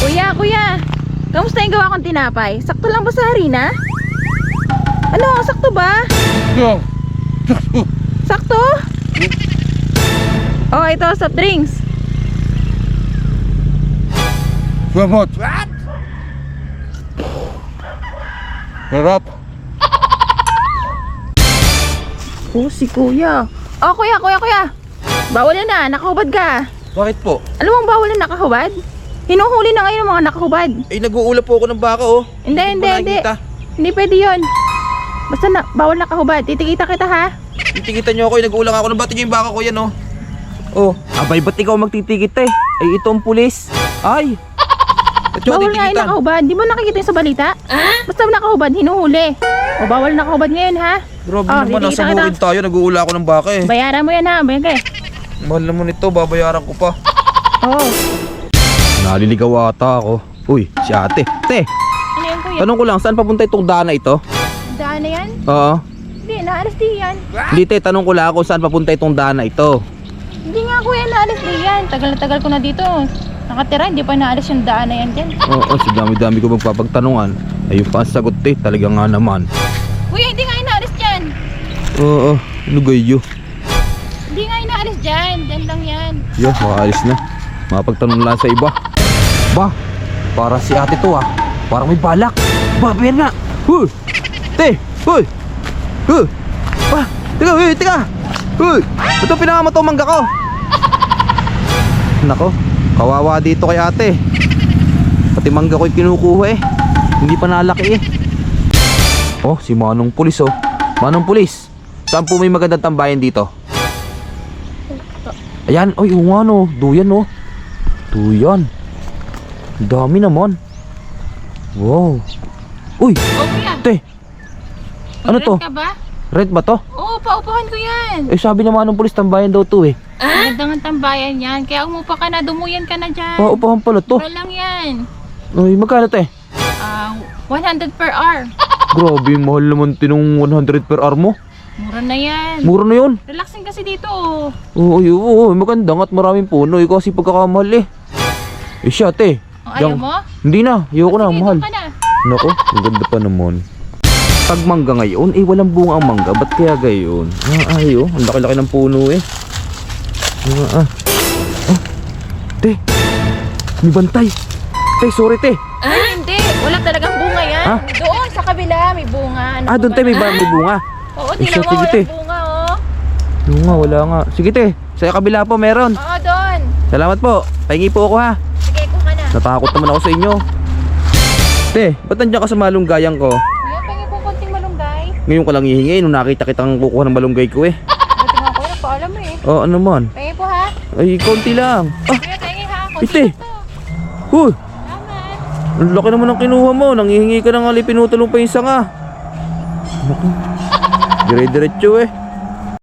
Kuya, kamusta yung gawa kong tinapay? Sakto lang ba sa harina? Ano, sakto ba? Yo. Sakto? Oh, ito, soft drinks. Salamat. Sarap. Oh, si kuya. Oh, kuya. Bawal na, nakahubad ka. Bakit po? Alam mo bawal na nakahubad? Hinuhuli na ngayon ang mga nakahubad. Eh, nag-uula po ako ng baka, oh. Hindi. ko nakikita. Hindi pwede yun. Basta na, bawal nakahubad. Titikita kita ha. Titikita nyo ako, nag-uula ako ng bati nyo yung baka ko yan, oh. Oh. Abay, ba't ikaw magtitikit eh? Ay, ito ang pulis. Ay, At yung Bawal nga yung titikitan. nakahubad. Di mo nakikita yung sa balita? Basta nakahubad, hinuhuli. O bawal nakahubad ngayon ha. Grabe Oh, naman, nasa titikita kita. bukid tayo, nag-uula ako ng baka eh. Bayaran mo yan ha. Bayan ka eh. Mahal naman ito, babayaran ko pa. Oo. naliligaw ata ako. Uy, si ate. Te, Ano yan kuya? tanong ko lang, saan papunta itong daan na ito? Daan na yan? Oo. Hindi, naalis di yan. Hindi te, tanong ko lang kung saan papunta itong daan na ito. Hindi nga kuya, naalis di yan. Tagal na tagal ko na dito. Nakatira, hindi pa naalis yung daan na yan dyan. Oo, si dami-dami ko magpapagtanungan. Ayun pa ang sagot te, talaga nga naman. Kuya, hindi nga yung naalis dyan. Oo, ano gayo? Hindi nga yung naalis dyan. Dyan lang yan. Yo, makaalis na. Mapagtanong lang sa iba. Ba, para si ate to ah. Parang may balak. Ba, bayan nga. Huy! Te! Huy! Huy! Ba! Teka, huy! Teka! Huy! Ito pinangamat ang mangga ko. Nako, kawawa dito kay ate. Pati mangga ko'y kinukuha eh. Hindi pa nalaki eh. Oh, si Manong Pulis oh. Manong Pulis, saan po may magandang tambayan dito? Ayan, oy, yung ano, duyan oh. Duyan. Dami naman. Wow. Uy, O kuya, te. Ano to? ka ba? Red ba to? Oo, paupahan ko yan. Eh sabi naman ng pulis tambayan daw to eh. Magandang tambayan yan. Kaya umupa ka na, dumuyan ka na dyan. Paupahan pala to. Mura lang yan. Ay, magkano te? 100 per hour. Grabe, mahal naman tinong 100 per hour mo. Mura na yan. Mura na yun. Relaxing kasi dito. Oh. Oo, maganda nga at maraming puno. Ikaw kasi pagkakamahal eh. Eh siya te. Ayaw mo? Hindi na, ayoko na, Sige, mahal. doon ka na. Nako, ang ganda pa naman. Pag mangga ngayon, eh walang bunga ang mangga. Ba't kaya gayon? Ay oh, ang laki-laki ng puno eh. Oh, te, may bantay. Te, sorry te. Ay, hindi. Wala talagang bunga yan. Ha? Doon, sa kabila, may bunga. Ano Doon te, may bunga. Oo, Eh, tinawa, sige, te. walang bunga, oh. Oo nga, wala nga. Sige te, sa kabila po meron. Oo, doon. Salamat po, pahingi po ako ha. Sige, kuha na. Natakot naman ako sa inyo. Te, ba't nandiyan ka sa malunggayang ko? Kuya, pengi po konting malunggay. Ngayon ka lang hihingi, nung nakita kitang kukuha ng malunggay ko eh. Buti nga kuya, nagpaalam mo eh. Oo, ano naman? Pengi po ha. Ay, konti lang. Ah, Kuya, pengi ha. Konti ite. lang to. Huy! Salamat. Ang laki naman ng kinuha mo. Nanghihingi ka ng alipinutulong pa yung sanga. Naku. Dire-diretso eh.